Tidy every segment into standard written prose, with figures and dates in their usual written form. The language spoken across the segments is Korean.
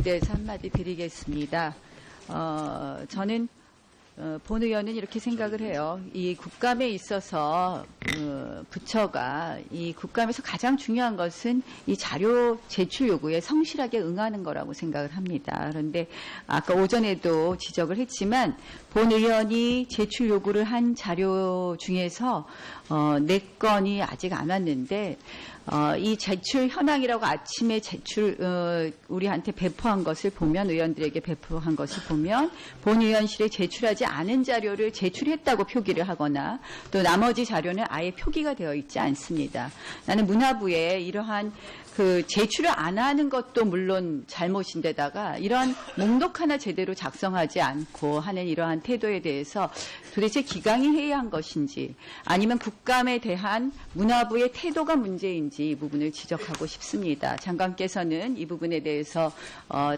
대해서 한마디 드리겠습니다. 저는 본 의원은 이렇게 생각을 해요. 이 국감에 있어서 부처가 이 국감에서 가장 중요한 것은 이 자료 제출 요구에 성실하게 응하는 거라고 생각을 합니다. 그런데 아까 오전에도 지적을 했지만 본 의원이 제출 요구를 한 자료 중에서 4건이 아직 안 왔는데 이 제출 현황이라고 아침에 우리한테 배포한 것을 보면, 의원들에게 배포한 것을 보면 본 의원실에 제출하지 않은 자료를 제출했다고 표기를 하거나 또 나머지 자료는 아예 표기가 되어 있지 않습니다. 나는 문화부에 이러한 제출을 안 하는 것도 물론 잘못인데다가 이러한 목록 하나 제대로 작성하지 않고 하는 이러한 태도에 대해서 도대체 기강이 해이한 것인지 아니면 국감에 대한 문화부의 태도가 문제인지 이 부분을 지적하고 싶습니다. 장관께서는 이 부분에 대해서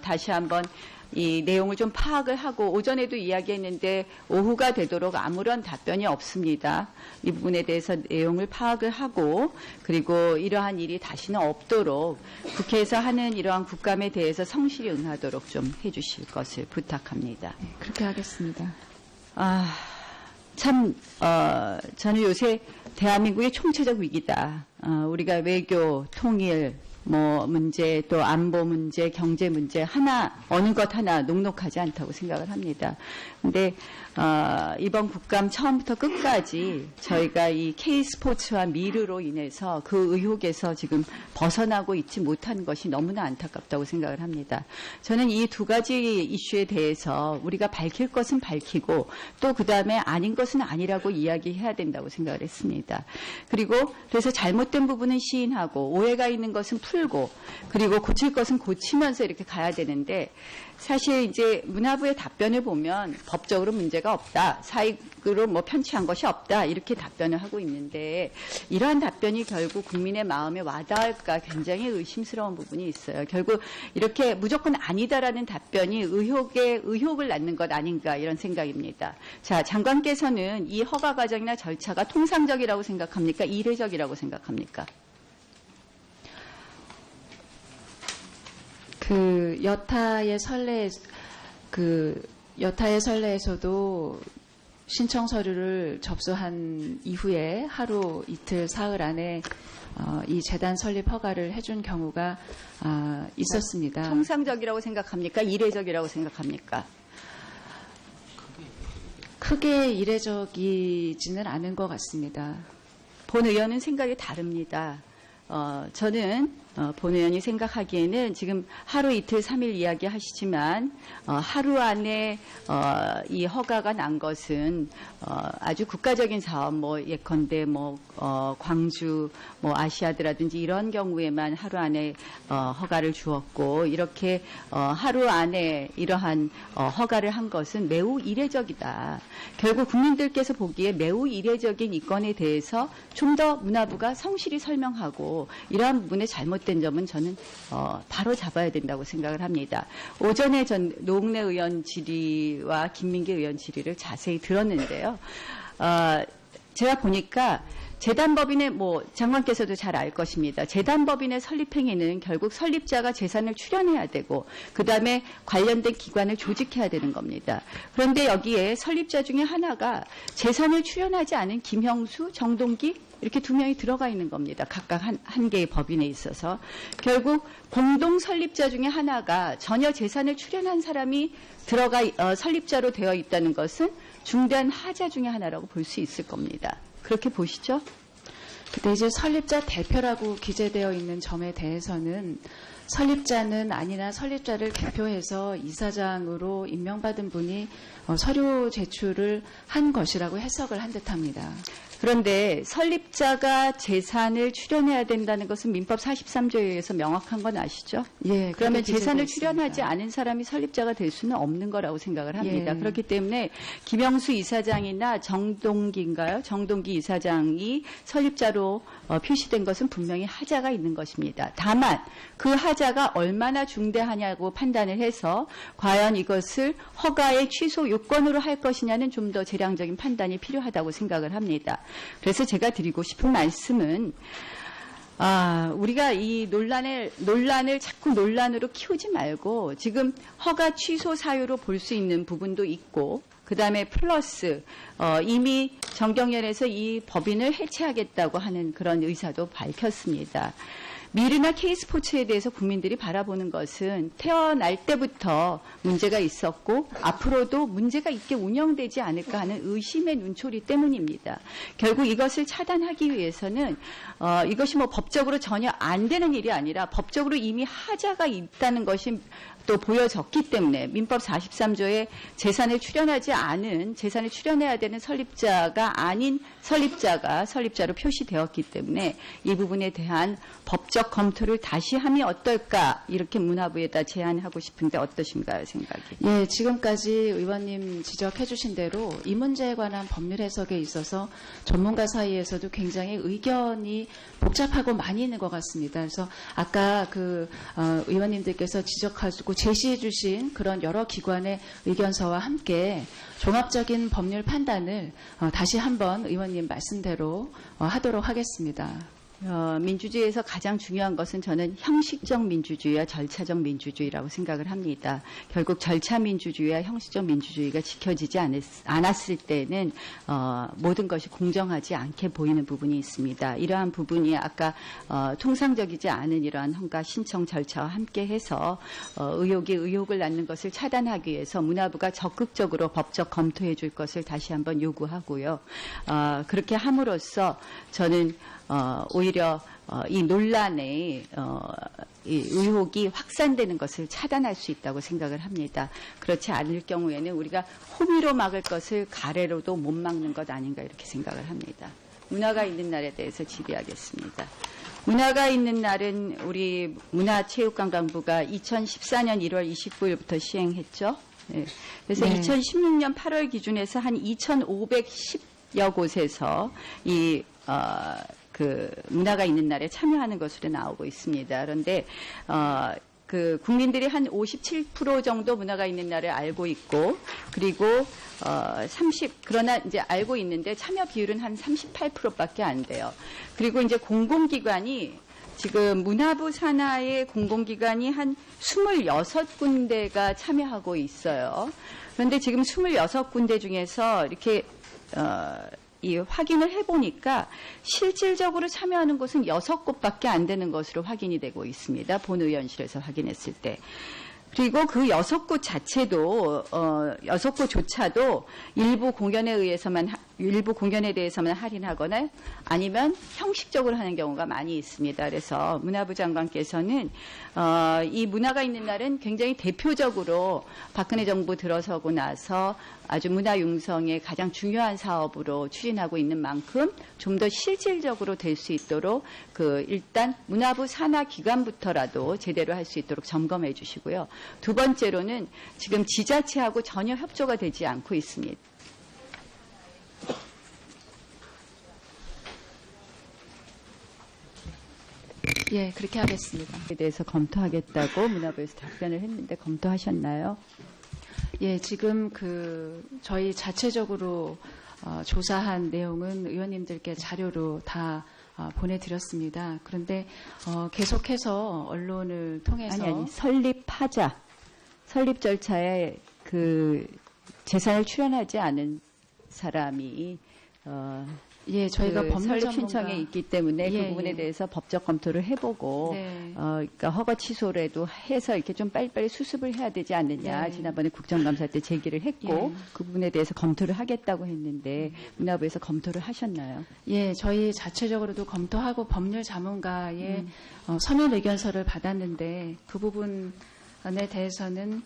다시 한번 이 내용을 좀 파악을 하고, 오전에도 이야기했는데 오후가 되도록 아무런 답변이 없습니다. 이 부분에 대해서 내용을 파악을 하고, 그리고 이러한 일이 다시는 없도록 국회에서 하는 이러한 국감에 대해서 성실히 응하도록 좀 해주실 것을 부탁합니다. 네, 그렇게 하겠습니다. 저는 요새 대한민국의 총체적 위기다. 우리가 외교, 통일, 문제, 또 안보 문제, 경제 문제 어느 것 하나 녹록하지 않다고 생각을 합니다. 근데 이번 국감 처음부터 끝까지 저희가 이 K스포츠와 미르로 인해서 그 의혹에서 지금 벗어나고 있지 못하는 것이 너무나 안타깝다고 생각을 합니다. 저는 이 두 가지 이슈에 대해서 우리가 밝힐 것은 밝히고 또 그다음에 아닌 것은 아니라고 이야기해야 된다고 생각을 했습니다. 그래서 잘못된 부분은 시인하고 오해가 있는 것은 풀고, 그리고 고칠 것은 고치면서 이렇게 가야 되는데, 사실 이제 문화부의 답변을 보면 법적으로 문제가 없다, 사익으로 편취한 것이 없다, 이렇게 답변을 하고 있는데, 이러한 답변이 결국 국민의 마음에 와닿을까 굉장히 의심스러운 부분이 있어요. 결국 이렇게 무조건 아니다라는 답변이 의혹을 낳는 것 아닌가, 이런 생각입니다. 자, 장관께서는 이 허가 과정이나 절차가 통상적이라고 생각합니까? 이례적이라고 생각합니까? 여타의 선례에서도 신청 서류를 접수한 이후에 하루 이틀 사흘 안에 이 재단 설립 허가를 해준 경우가 있었습니다. 통상적이라고 생각합니까? 이례적이라고 생각합니까? 크게 이례적이지는 않은 것 같습니다. 본 의원은 생각이 다릅니다. 저는 본 의원이 생각하기에는 지금 하루 이틀 3일 이야기하시지만 하루 안에 이 허가가 난 것은 아주 국가적인 사업, 예컨대 광주 아시아드라든지 이런 경우에만 하루 안에 허가를 주었고, 이렇게 하루 안에 이러한 허가를 한 것은 매우 이례적이다. 결국 국민들께서 보기에 매우 이례적인 이 건에 대해서 좀 더 문화부가 성실히 설명하고, 이러한 부분에 잘못된 점은 저는 바로 잡아야 된다고 생각을 합니다. 오전에 전 노웅래 의원 질의와 김민기 의원 질의를 자세히 들었는데요. 제가 보니까 재단법인의 장관께서도 잘 알 것입니다. 재단법인의 설립행위는 결국 설립자가 재산을 출연해야 되고 그다음에 관련된 기관을 조직해야 되는 겁니다. 그런데 여기에 설립자 중에 하나가 재산을 출연하지 않은 김형수, 정동기 이렇게 2명이 들어가 있는 겁니다. 각각 한 개의 법인에 있어서. 결국 공동 설립자 중에 하나가 전혀 재산을 출연한 사람이 설립자로 되어 있다는 것은 중대한 하자 중에 하나라고 볼 수 있을 겁니다. 그렇게 보시죠? 근데 이제 설립자 대표라고 기재되어 있는 점에 대해서는 설립자는 아니나 설립자를 대표해서 이사장으로 임명받은 분이 서류 제출을 한 것이라고 해석을 한 듯합니다. 그런데 설립자가 재산을 출연해야 된다는 것은 민법 43조에 의해서 명확한 건 아시죠? 예. 그러면 재산을 출연하지 않은 사람이 설립자가 될 수는 없는 거라고 생각을 합니다. 예. 그렇기 때문에 김영수 이사장이나 정동기인가요? 정동기 이사장이 설립자로 표시된 것은 분명히 하자가 있는 것입니다. 다만 그 하자가 얼마나 중대하냐고 판단을 해서 과연 이것을 허가의 취소 요건으로 할 것이냐는 좀 더 재량적인 판단이 필요하다고 생각을 합니다. 그래서 제가 드리고 싶은 말씀은 우리가 이 논란을 자꾸 논란으로 키우지 말고 지금 허가 취소 사유로 볼 수 있는 부분도 있고, 그 다음에 플러스, 이미 정경련에서 이 법인을 해체하겠다고 하는 그런 의사도 밝혔습니다. 미르나 K스포츠에 대해서 국민들이 바라보는 것은 태어날 때부터 문제가 있었고 앞으로도 문제가 있게 운영되지 않을까 하는 의심의 눈초리 때문입니다. 결국 이것을 차단하기 위해서는 이것이 뭐 법적으로 전혀 안 되는 일이 아니라 법적으로 이미 하자가 있다는 것이 또 보여졌기 때문에 민법 43조에 재산을 출연해야 되는 설립자가 아닌 설립자가 설립자로 표시되었기 때문에 이 부분에 대한 법적 검토를 다시 하면 어떨까, 이렇게 문화부에다 제안하고 싶은데 어떠신가요, 생각이? 예, 지금까지 의원님 지적해 주신 대로 이 문제에 관한 법률 해석에 있어서 전문가 사이에서도 굉장히 의견이 복잡하고 많이 있는 것 같습니다. 그래서 아까 의원님들께서 지적하시고 제시해 주신 그런 여러 기관의 의견서와 함께 종합적인 법률 판단을 다시 한번 의원님 말씀대로 하도록 하겠습니다. 민주주의에서 가장 중요한 것은 저는 형식적 민주주의와 절차적 민주주의라고 생각을 합니다. 결국 절차 민주주의와 형식적 민주주의가 지켜지지 않았을 때는 모든 것이 공정하지 않게 보이는 부분이 있습니다. 이러한 부분이 아까 통상적이지 않은 이러한 허가 신청 절차와 함께해서 의혹이 의혹을 낳는 것을 차단하기 위해서 문화부가 적극적으로 법적 검토해 줄 것을 다시 한번 요구하고요. 그렇게 함으로써 저는 오히려 이 논란의 이 의혹이 확산되는 것을 차단할 수 있다고 생각을 합니다. 그렇지 않을 경우에는 우리가 호미로 막을 것을 가래로도 못 막는 것 아닌가, 이렇게 생각을 합니다. 문화가 있는 날에 대해서 질의하겠습니다. 문화가 있는 날은 우리 문화체육관광부가 2014년 1월 29일부터 시행했죠. 네. 그래서 네. 2016년 8월 기준에서 한 2,510여 곳에서 이 문화가 있는 날에 참여하는 것으로 나오고 있습니다. 그런데 국민들이 한 57% 정도 문화가 있는 날을 알고 있고, 그리고 그러나 이제 알고 있는데 참여 비율은 한 38%밖에 안 돼요. 그리고 이제 공공기관이 지금 문화부 산하의 공공기관이 한 26군데가 참여하고 있어요. 그런데 지금 26군데 중에서 이렇게 이 확인을 해보니까 실질적으로 참여하는 곳은 6곳밖에 안 되는 것으로 확인이 되고 있습니다. 본의원실에서 확인했을 때. 그리고 그 6곳 자체도 6곳조차도 일부 공연에 대해서만 할인하거나 아니면 형식적으로 하는 경우가 많이 있습니다. 그래서 문화부 장관께서는 이 문화가 있는 날은 굉장히 대표적으로 박근혜 정부 들어서고 나서 아주 문화 융성의 가장 중요한 사업으로 추진하고 있는 만큼 좀 더 실질적으로 될 수 있도록 일단 문화부 산하 기관부터라도 제대로 할 수 있도록 점검해 주시고요. 두 번째로는 지금 지자체하고 전혀 협조가 되지 않고 있습니다. 예, 그렇게 하겠습니다. 에 대해서 검토하겠다고 문화부에서 답변을 했는데 검토하셨나요? 예, 지금 저희 자체적으로 조사한 내용은 의원님들께 자료로 다 보내드렸습니다. 그런데 계속해서 언론을 통해서 아니 설립하자, 설립 절차에 재산을 출연하지 않은 사람이 예, 저희가 법률 설립 신청에 있기 때문에 예, 그 부분에 예. 대해서 법적 검토를 해보고 네. 그러니까 허가 취소라도 해서 이렇게 좀 빨리빨리 수습을 해야 되지 않느냐. 네. 지난번에 국정감사 때 제기를 했고 예. 그 부분에 대해서 검토를 하겠다고 했는데 문화부에서 검토를 하셨나요? 예, 저희 자체적으로도 검토하고 법률 자문가의 서면 의견서를 받았는데 그 부분에 대해서는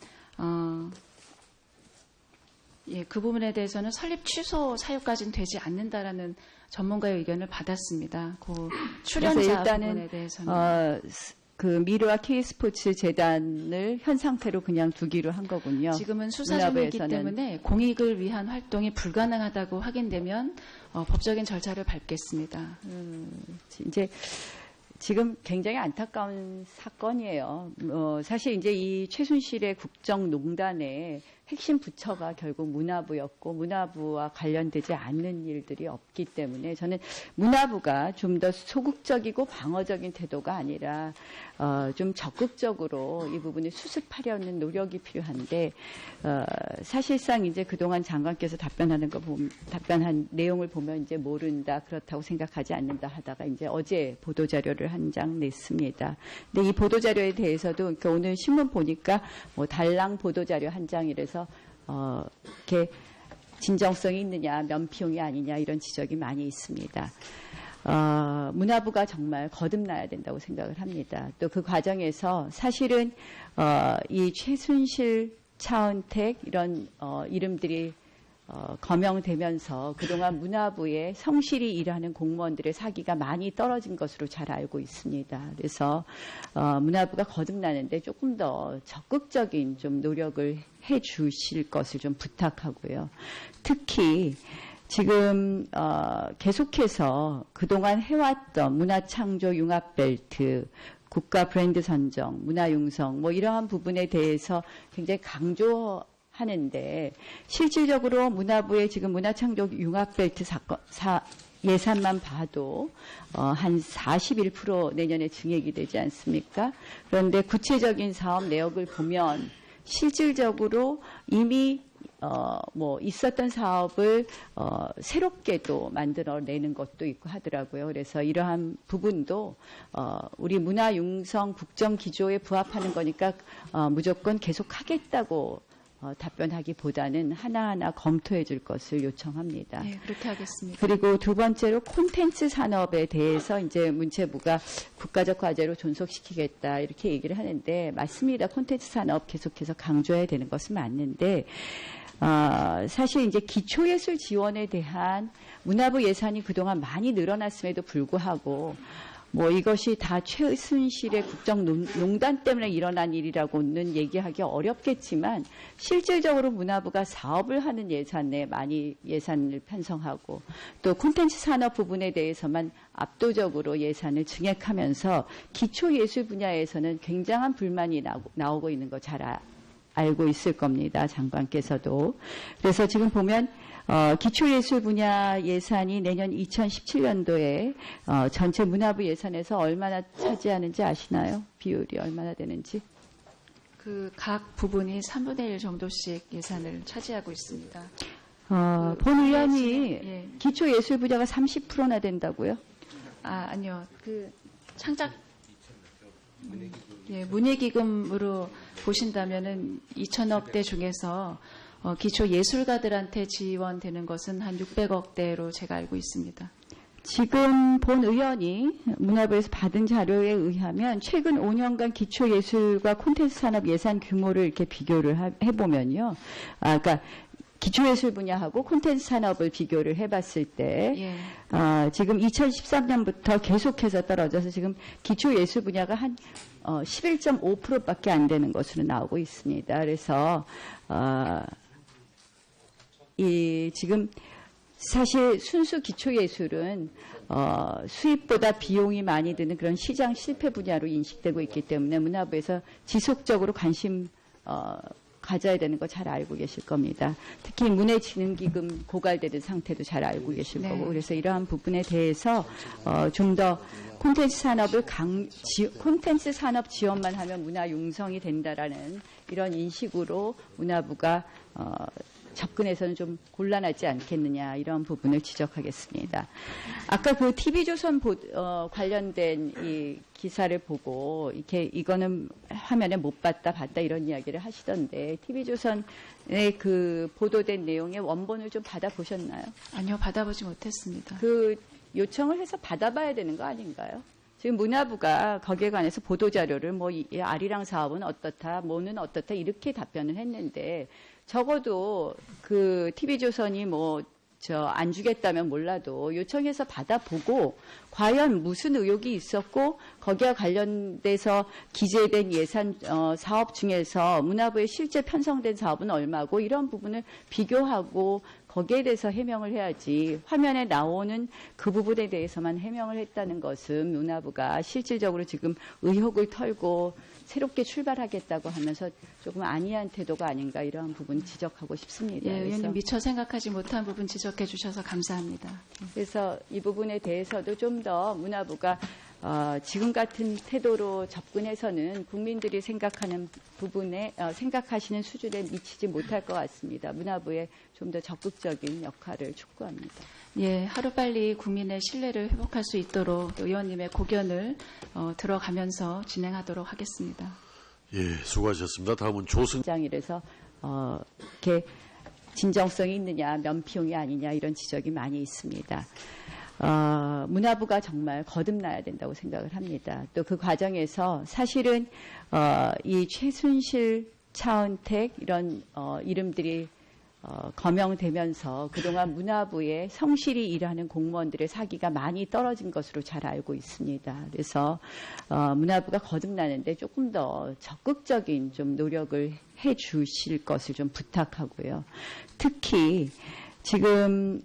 그 부분에 대해서는 설립 취소 사유까지는 되지 않는다라는 전문가의 의견을 받았습니다. 그 출연자 그래서 일단은 부분에 대해서는 미르와 K스포츠 재단을 현 상태로 그냥 두기로 한 거군요. 지금은 수사 중이기 문화부에서는. 때문에 공익을 위한 활동이 불가능하다고 확인되면 법적인 절차를 밟겠습니다. 이제 지금 굉장히 안타까운 사건이에요. 사실 이제 이 최순실의 국정농단의 핵심 부처가 결국 문화부였고 문화부와 관련되지 않는 일들이 없기 때문에 저는 문화부가 좀 더 소극적이고 방어적인 태도가 아니라 좀 적극적으로 이 부분을 수습하려는 노력이 필요한데 사실상 이제 그동안 장관께서 답변한 내용을 보면 이제 모른다 그렇다고 생각하지 않는다 하다가 이제 어제 보도 자료를 한 장 냈습니다. 근데 이 보도 자료에 대해서도 그러니까 오늘 신문 보니까 뭐 달랑 보도 자료 한 장이라서 이렇게 진정성이 있느냐 면피용이 아니냐 이런 지적이 많이 있습니다. 문화부가 정말 거듭나야 된다고 생각을 합니다. 또 그 과정에서 사실은 이 최순실, 차은택 이런 이름들이 거명되면서 그동안 문화부에 성실히 일하는 공무원들의 사기가 많이 떨어진 것으로 잘 알고 있습니다. 그래서 문화부가 거듭나는데 조금 더 적극적인 좀 노력을 해 주실 것을 좀 부탁하고요. 특히 지금 계속해서 그동안 해왔던 문화창조 융합벨트, 국가 브랜드 선정, 문화융성 뭐 이러한 부분에 대해서 굉장히 강조하는데 실질적으로 문화부의 지금 문화창조 융합벨트 예산만 봐도 한 41% 내년에 증액이 되지 않습니까? 그런데 구체적인 사업 내역을 보면 실질적으로 이미 뭐 있었던 사업을 새롭게 또 만들어내는 것도 있고 하더라고요. 그래서 이러한 부분도 우리 문화융성 국정기조에 부합하는 거니까 무조건 계속하겠다고 답변하기보다는 하나하나 검토해 줄 것을 요청합니다. 네, 그렇게 하겠습니다. 그리고 두 번째로 콘텐츠 산업에 대해서 이제 문체부가 국가적 과제로 존속시키겠다 이렇게 얘기를 하는데 맞습니다. 콘텐츠 산업 계속해서 강조해야 되는 것은 맞는데 사실 이제 기초예술 지원에 대한 문화부 예산이 그동안 많이 늘어났음에도 불구하고 뭐 이것이 다 최순실의 국정농단 때문에 일어난 일이라고는 얘기하기 어렵겠지만 실질적으로 문화부가 사업을 하는 예산에 많이 예산을 편성하고 또 콘텐츠 산업 부분에 대해서만 압도적으로 예산을 증액하면서 기초예술 분야에서는 굉장한 불만이 나오고 있는 거 잘 알고 있을 겁니다. 장관께서도. 그래서 지금 보면 기초예술 분야 예산이 내년 2017년도에 전체 문화부 예산에서 얼마나 차지하는지 아시나요? 비율이 얼마나 되는지? 그 각 부분이 3분의 1 정도씩 예산을 차지하고 있습니다. 본 의원이 예. 기초예술 분야가 30%나 된다고요? 아니요. 그 창작 문예기금으로 보신다면은 2천억대 중에서 기초 예술가들한테 지원되는 것은 한 600억대로 제가 알고 있습니다. 지금 본 의원이 문화부에서 받은 자료에 의하면 최근 5년간 기초예술과 콘텐츠 산업 예산 규모를 이렇게 비교를 해보면요. 그러니까 기초예술 분야하고 콘텐츠 산업을 비교를 해봤을 때 지금 2013년부터 계속해서 떨어져서 지금 기초예술 분야가 한 11.5%밖에 안 되는 것으로 나오고 있습니다. 그래서 지금 사실 순수 기초예술은 수입보다 비용이 많이 드는 그런 시장 실패 분야로 인식되고 있기 때문에 문화부에서 지속적으로 관심 가져야 되는 거 잘 알고 계실 겁니다. 특히 문예진흥기금 고갈되는 상태도 잘 알고 계실 거고 그래서 이러한 부분에 대해서 좀 더 콘텐츠 산업을 콘텐츠 산업 지원만 하면 문화 융성이 된다라는 이런 인식으로 문화부가 접근해서는 좀 곤란하지 않겠느냐 이런 부분을 지적하겠습니다. 아까 그 TV조선 관련된 이 기사를 보고 이거는 화면에 못 봤다 이런 이야기를 하시던데 TV조선의 그 보도된 내용의 원본을 좀 받아보셨나요? 아니요, 받아보지 못했습니다. 그 요청을 해서 받아봐야 되는 거 아닌가요? 지금 문화부가 거기에 관해서 보도자료를 뭐 이 아리랑 사업은 어떻다, 뭐는 어떻다 이렇게 답변을 했는데 적어도 그 TV조선이 안 주겠다면 몰라도 요청해서 받아보고 과연 무슨 의혹이 있었고 거기와 관련돼서 기재된 예산 사업 중에서 문화부에 실제 편성된 사업은 얼마고 이런 부분을 비교하고 거기에 대해서 해명을 해야지 화면에 나오는 그 부분에 대해서만 해명을 했다는 것은 문화부가 실질적으로 지금 의혹을 털고 새롭게 출발하겠다고 하면서 조금 안이한 태도가 아닌가 이러한 부분 지적하고 싶습니다. 예, 그래서 의원님 미처 생각하지 못한 부분 지적해 주셔서 감사합니다. 그래서 이 부분에 대해서도 좀 더 문화부가 지금 같은 태도로 접근해서는 국민들이 생각하는 부분에 생각하시는 수준에 미치지 못할 것 같습니다. 문화부의 좀 더 적극적인 역할을 촉구합니다. 예, 하루빨리 국민의 신뢰를 회복할 수 있도록 의원님의 고견을 들어가면서 진행하도록 하겠습니다. 예, 수고하셨습니다. 다음은 조승. 장이라서 이렇게 진정성이 있느냐, 면피용이 아니냐 이런 지적이 많이 있습니다. 문화부가 정말 거듭나야 된다고 생각을 합니다. 또 그 과정에서 사실은 이 최순실, 차은택 이런 이름들이 거명되면서 그동안 문화부에 성실히 일하는 공무원들의 사기가 많이 떨어진 것으로 잘 알고 있습니다. 그래서 문화부가 거듭나는데 조금 더 적극적인 좀 노력을 해 주실 것을 좀 부탁하고요. 특히 지금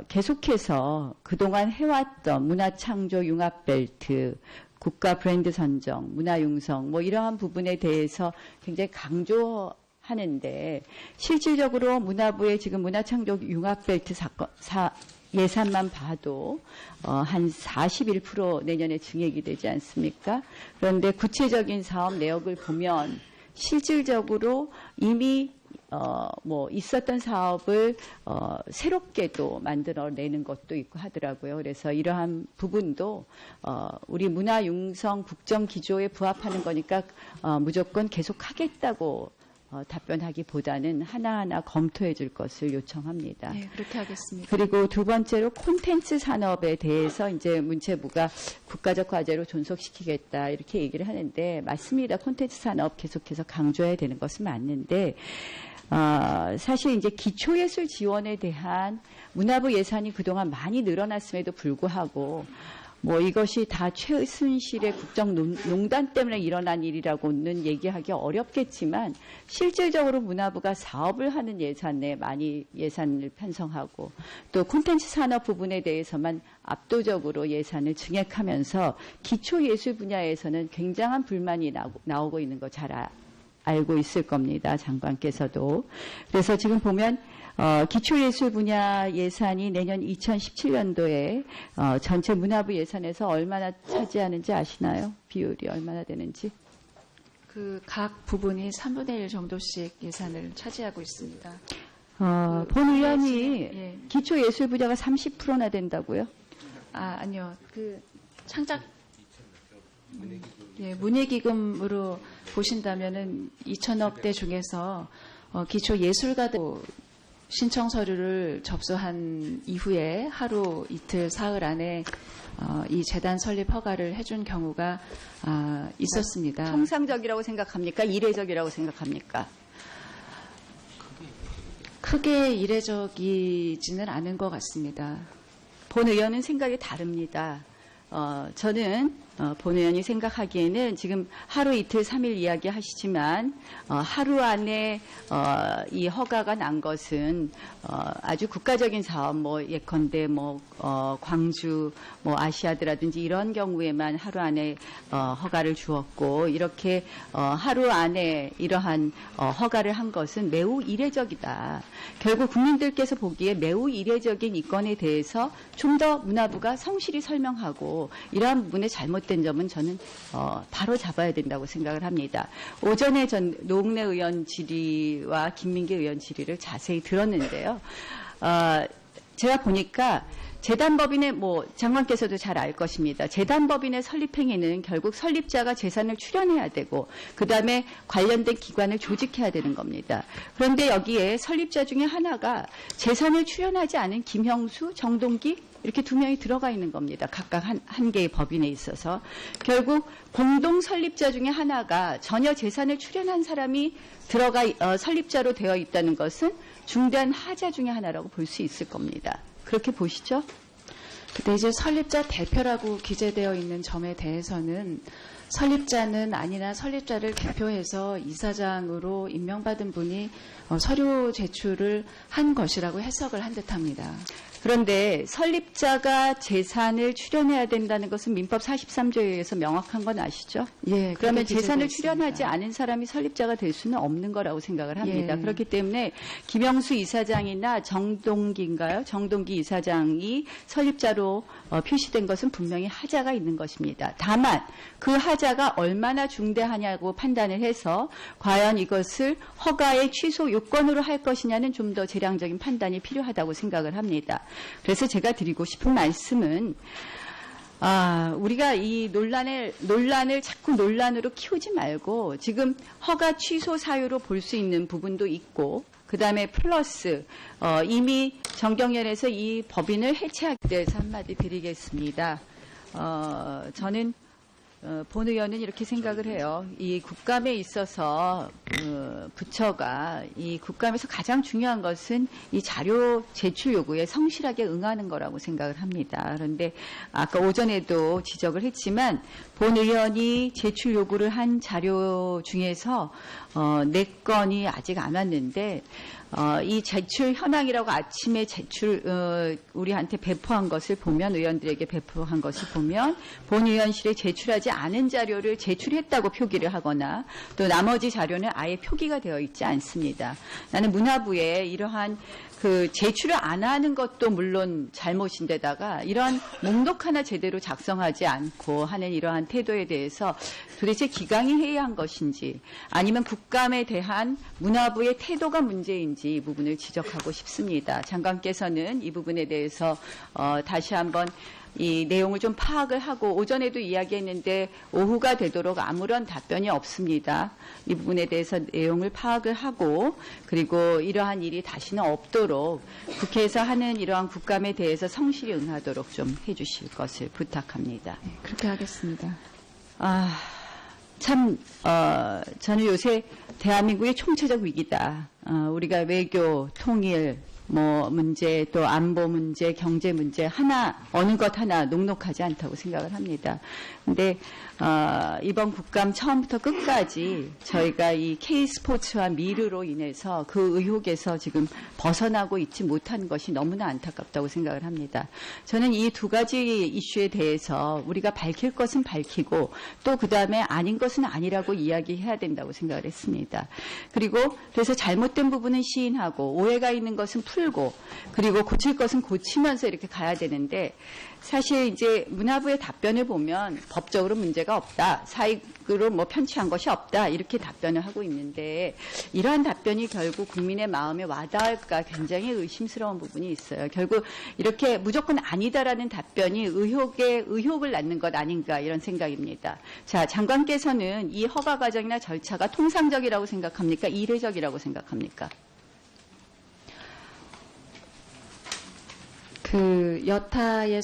계속해서 그동안 해왔던 문화창조 융합벨트, 국가 브랜드 선정, 문화융성 뭐 이러한 부분에 대해서 굉장히 강조하는데 실질적으로 문화부의 지금 문화창조 융합벨트 예산만 봐도 한 41% 내년에 증액이 되지 않습니까? 그런데 구체적인 사업 내역을 보면 실질적으로 이미 있었던 사업을 새롭게도 만들어내는 것도 있고 하더라고요. 그래서 이러한 부분도 우리 문화융성 국정기조에 부합하는 거니까 무조건 계속하겠다고 답변하기보다는 하나하나 검토해 줄 것을 요청합니다. 네, 그렇게 하겠습니다. 그리고 두 번째로 콘텐츠 산업에 대해서 이제 문체부가 국가적 과제로 존속시키겠다 이렇게 얘기를 하는데 맞습니다. 콘텐츠 산업 계속해서 강조해야 되는 것은 맞는데 사실 이제 기초예술 지원에 대한 문화부 예산이 그동안 많이 늘어났음에도 불구하고 이것이 다 최순실의 국정농단 때문에 일어난 일이라고는 얘기하기 어렵겠지만 실질적으로 문화부가 사업을 하는 예산에 많이 예산을 편성하고 또 콘텐츠 산업 부분에 대해서만 압도적으로 예산을 증액하면서 기초예술 분야에서는 굉장한 불만이 나오고 있는 거 잘 알고 있을 겁니다. 장관께서도. 그래서 지금 보면 기초예술 분야 예산이 내년 2017년도에 전체 문화부 예산에서 얼마나 차지하는지 아시나요? 비율이 얼마나 되는지? 그 각 부분이 3분의 1 정도씩 예산을 차지하고 있습니다. 본 의원이 예. 기초예술 분야가 30%나 된다고요? 아니요. 그 창작 문예기금으로 보신다면은 2천억대 중에서 기초 예술가들 신청 서류를 접수한 이후에 하루 이틀 사흘 안에 이 재단 설립 허가를 해준 경우가 있었습니다. 통상적이라고 생각합니까? 이례적이라고 생각합니까? 크게 이례적이지는 않은 것 같습니다. 본 의원은 생각이 다릅니다. 저는 본 의원이 생각하기에는 지금 하루 이틀 3일 이야기 하시지만 하루 안에 이 허가가 난 것은 아주 국가적인 사업 예컨대 광주 아시아드라든지 이런 경우에만 하루 안에 허가를 주었고 이렇게 하루 안에 이러한 허가를 한 것은 매우 이례적이다. 결국 국민들께서 보기에 매우 이례적인 이 건에 대해서 좀 더 문화부가 성실히 설명하고 이러한 부분에 잘못된 점은 저는 바로 잡아야 된다고 생각을 합니다. 오전에 전 노웅래 의원 질의와 김민기 의원 질의를 자세히 들었는데요. 제가 보니까 재단법인의 장관께서도 잘 알 것입니다. 재단법인의 설립행위는 결국 설립자가 재산을 출연해야 되고 그다음에 관련된 기관을 조직해야 되는 겁니다. 그런데 여기에 설립자 중에 하나가 재산을 출연하지 않은 김형수, 정동기 이렇게 두 명이 들어가 있는 겁니다. 각각 한 개의 법인에 있어서. 결국 공동 설립자 중에 하나가 전혀 재산을 출연한 사람이 설립자로 되어 있다는 것은 중대한 하자 중에 하나라고 볼 수 있을 겁니다. 그렇게 보시죠? 근데 이제 설립자 대표라고 기재되어 있는 점에 대해서는 설립자는 아니나 설립자를 대표해서 이사장으로 임명받은 분이 서류 제출을 한 것이라고 해석을 한 듯합니다. 그런데 설립자가 재산을 출연해야 된다는 것은 민법 43조에 의해서 명확한 건 아시죠? 예, 그러면 그렇게 재산을 기재되어 출연하지 있습니다. 않은 사람이 설립자가 될 수는 없는 거라고 생각을 합니다. 예. 그렇기 때문에 김영수 이사장이나 정동기인가요? 정동기 이사장이 설립자로 표시된 것은 분명히 하자가 있는 것입니다. 다만 그 하자가 얼마나 중대하냐고 판단을 해서 과연 이것을 허가의 취소 요건으로 할 것이냐는 좀 더 재량적인 판단이 필요하다고 생각을 합니다. 그래서 제가 드리고 싶은 말씀은 우리가 이 논란을 자꾸 논란으로 키우지 말고 지금 허가 취소 사유로 볼 수 있는 부분도 있고 그다음에 플러스 이미 정경련에서 이 법인을 해체하기 위해서 한마디 드리겠습니다. 저는 본 의원은 이렇게 생각을 해요. 이 국감에 있어서 부처가 이 국감에서 가장 중요한 것은 이 자료 제출 요구에 성실하게 응하는 거라고 생각을 합니다. 그런데 아까 오전에도 지적을 했지만 본 의원이 제출 요구를 한 자료 중에서 4건이 아직 안 왔는데 이 제출 현황이라고 아침에 우리한테 배포한 것을 보면 의원들에게 배포한 것을 보면 본 의원실에 제출하지 않은 자료를 제출했다고 표기를 하거나 또 나머지 자료는 아예 표기가 되어 있지 않습니다. 나는 문화부에 이러한 제출을 안 하는 것도 물론 잘못인데다가 이러한 목록 하나 제대로 작성하지 않고 하는 이러한 태도에 대해서 도대체 기강이 해이한 것인지 아니면 국감에 대한 문화부의 태도가 문제인지 이 부분을 지적하고 싶습니다. 장관께서는 이 부분에 대해서 다시 한번 이 내용을 좀 파악을 하고 오전에도 이야기했는데 오후가 되도록 아무런 답변이 없습니다. 이 부분에 대해서 내용을 파악을 하고 그리고 이러한 일이 다시는 없도록 국회에서 하는 이러한 국감에 대해서 성실히 응하도록 좀 해주실 것을 부탁합니다. 네, 그렇게 하겠습니다. 저는 요새 대한민국의 총체적 위기다. 우리가 외교, 통일, 문제, 또 안보 문제, 경제 문제 어느 것 하나 녹록하지 않다고 생각을 합니다. 근데 이번 국감 처음부터 끝까지 저희가 이 K스포츠와 미르로 인해서 그 의혹에서 지금 벗어나고 있지 못한 것이 너무나 안타깝다고 생각을 합니다. 저는 이 두 가지 이슈에 대해서 우리가 밝힐 것은 밝히고 또 그다음에 아닌 것은 아니라고 이야기해야 된다고 생각을 했습니다. 그리고 그래서 잘못된 부분은 시인하고 오해가 있는 것은 풀고 그리고 고칠 것은 고치면서 이렇게 가야 되는데 사실 이제 문화부의 답변을 보면 법적으로 문제가 없다. 사익으로 편취한 것이 없다. 이렇게 답변을 하고 있는데 이러한 답변이 결국 국민의 마음에 와닿을까 굉장히 의심스러운 부분이 있어요. 결국 이렇게 무조건 아니다라는 답변이 의혹을 낳는 것 아닌가 이런 생각입니다. 자, 장관께서는 이 허가 과정이나 절차가 통상적이라고 생각합니까? 이례적이라고 생각합니까? 여타의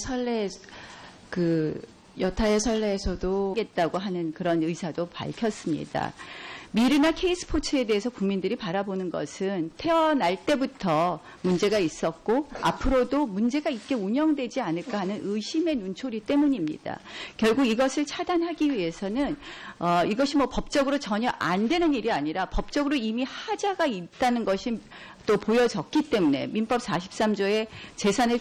선례에서도 하겠다고 하는 그런 의사도 밝혔습니다. 미르나 K스포츠에 대해서 국민들이 바라보는 것은 태어날 때부터 문제가 있었고 앞으로도 문제가 있게 운영되지 않을까 하는 의심의 눈초리 때문입니다. 결국 이것을 차단하기 위해서는 이것이 법적으로 전혀 안 되는 일이 아니라 법적으로 이미 하자가 있다는 것이 또 보여졌기 때문에 민법 43조에 재산을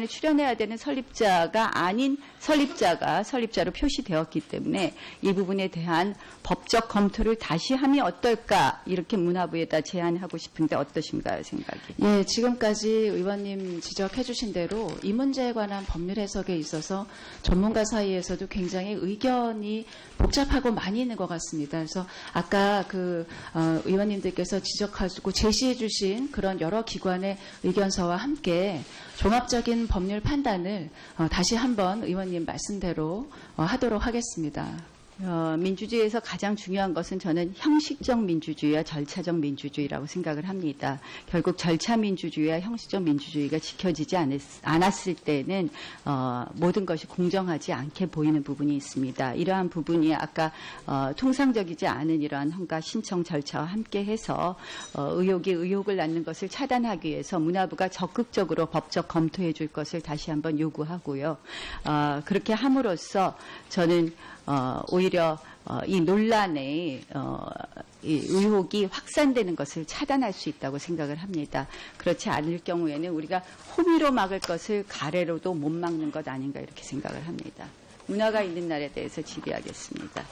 출연해야 되는 설립자가 아닌 설립자가 설립자로 표시되었기 때문에 이 부분에 대한 법적 검토를 다시 하면 어떨까 이렇게 문화부에다 제안하고 싶은데 어떠신가요, 생각이? 예, 지금까지 의원님 지적해 주신 대로 이 문제에 관한 법률 해석에 있어서 전문가 사이에서도 굉장히 의견이 복잡하고 많이 있는 것 같습니다. 그래서 아까 의원님들께서 지적하시고 제시해 주신 그런 여러 기관의 의견서와 함께 종합적인 법률 판단을 다시 한번 의원님 말씀대로 하도록 하겠습니다. 민주주의에서 가장 중요한 것은 저는 형식적 민주주의와 절차적 민주주의라고 생각을 합니다. 결국 절차 민주주의와 형식적 민주주의가 지켜지지 않았을 때는 모든 것이 공정하지 않게 보이는 부분이 있습니다. 이러한 부분이 아까 통상적이지 않은 이러한 허가 신청 절차와 함께해서 의혹을 낳는 것을 차단하기 위해서 문화부가 적극적으로 법적 검토해 줄 것을 다시 한번 요구하고요. 그렇게 함으로써 저는 오히려 이 논란의 이 의혹이 확산되는 것을 차단할 수 있다고 생각을 합니다. 그렇지 않을 경우에는 우리가 호미로 막을 것을 가래로도 못 막는 것 아닌가 이렇게 생각을 합니다. 문화가 있는 날에 대해서 질의하겠습니다.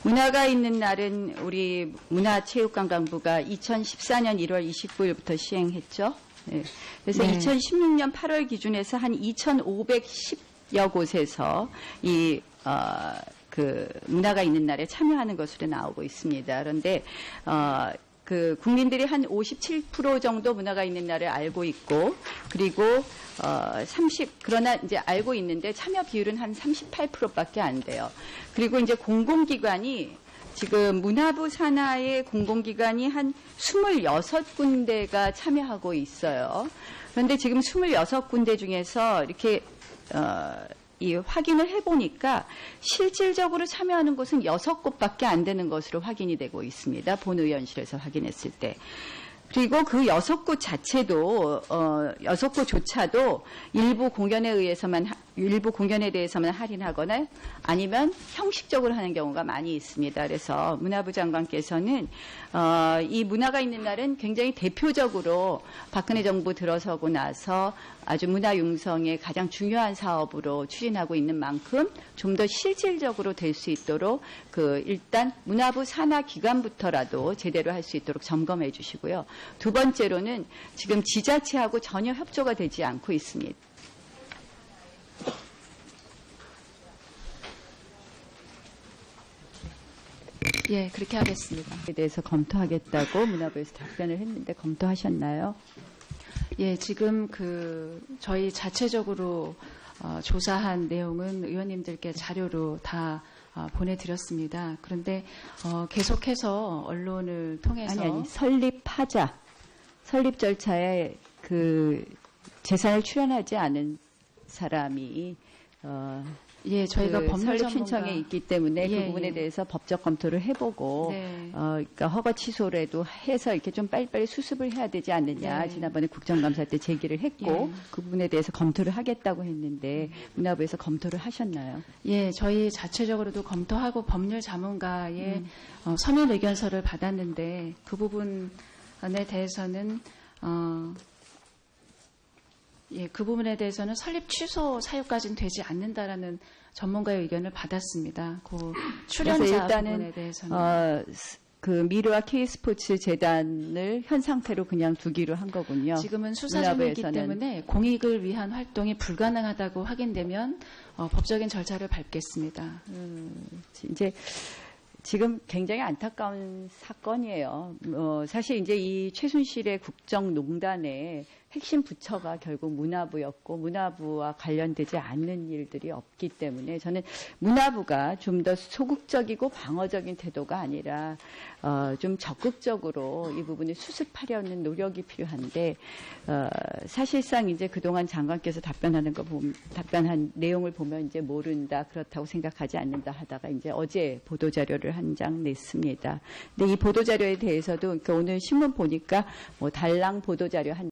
문화가 있는 날은 우리 문화체육관광부가 2014년 1월 29일부터 시행했죠. 네. 그래서 네. 2016년 8월 기준에서 한 2,510여 곳에서 그 문화가 있는 날에 참여하는 것으로 나오고 있습니다. 그런데 그 국민들이 한 57% 정도 문화가 있는 날을 알고 있고, 그리고 그러나 이제 알고 있는데 참여 비율은 한 38%밖에 안 돼요. 그리고 이제 공공기관이 지금 문화부 산하의 공공기관이 한 26군데가 참여하고 있어요. 그런데 지금 26군데 중에서 이렇게 이 확인을 해보니까 실질적으로 참여하는 곳은 6곳밖에 안 되는 것으로 확인이 되고 있습니다. 본의원실에서 확인했을 때. 그리고 그 6곳 자체도 6곳조차도 일부 공연에 대해서만 할인하거나 아니면 형식적으로 하는 경우가 많이 있습니다. 그래서 문화부 장관께서는 이 문화가 있는 날은 굉장히 대표적으로 박근혜 정부 들어서고 나서 아주 문화 융성의 가장 중요한 사업으로 추진하고 있는 만큼 좀 더 실질적으로 될 수 있도록 일단 문화부 산하 기관부터라도 제대로 할 수 있도록 점검해 주시고요. 두 번째로는 지금 지자체하고 전혀 협조가 되지 않고 있습니다. 예, 그렇게 하겠습니다. 에 대해서 검토하겠다고 문화부에서 답변을 했는데 검토하셨나요? 예, 지금 저희 자체적으로 조사한 내용은 의원님들께 자료로 다 보내드렸습니다. 그런데 계속해서 언론을 통해서 아니 설립하자 설립 절차에 그 재산을 출연하지 않은 사람이 예, 저희가 그 법률 설립 전문가 신청에 있기 때문에 예, 그 부분에 예. 대해서 법적 검토를 해보고 네. 그러니까 허가 취소라도 해서 이렇게 좀 빨리빨리 수습을 해야 되지 않느냐. 네. 지난번에 국정감사 때 제기를 했고 예. 그 부분에 대해서 검토를 하겠다고 했는데 문화부에서 검토를 하셨나요? 예, 저희 자체적으로도 검토하고 법률 자문가의 서면 의견서를 받았는데 그 부분에 대해서는 그 부분에 대해서는 설립 취소 사유까지는 되지 않는다라는 전문가의 의견을 받았습니다. 그 출연자 그래서 일단은 부분에 대해서는 그 미르와 K스포츠 재단을 현 상태로 그냥 두기로 한 거군요. 지금은 수사 중이기 문화부에서는. 때문에 공익을 위한 활동이 불가능하다고 확인되면 법적인 절차를 밟겠습니다. 이제 지금 굉장히 안타까운 사건이에요. 사실 이제 이 최순실의 국정농단의 핵심 부처가 결국 문화부였고 문화부와 관련되지 않는 일들이 없기 때문에 저는 문화부가 좀 더 소극적이고 방어적인 태도가 아니라 좀 적극적으로 이 부분을 수습하려는 노력이 필요한데 사실상 이제 그동안 장관께서 답변한 내용을 보면 이제 모른다, 그렇다고 생각하지 않는다 하다가 이제 어제 보도자료를 한 장 냈습니다. 근데 이 보도자료에 대해서도 그러니까 오늘 신문 보니까 뭐 달랑 보도자료 한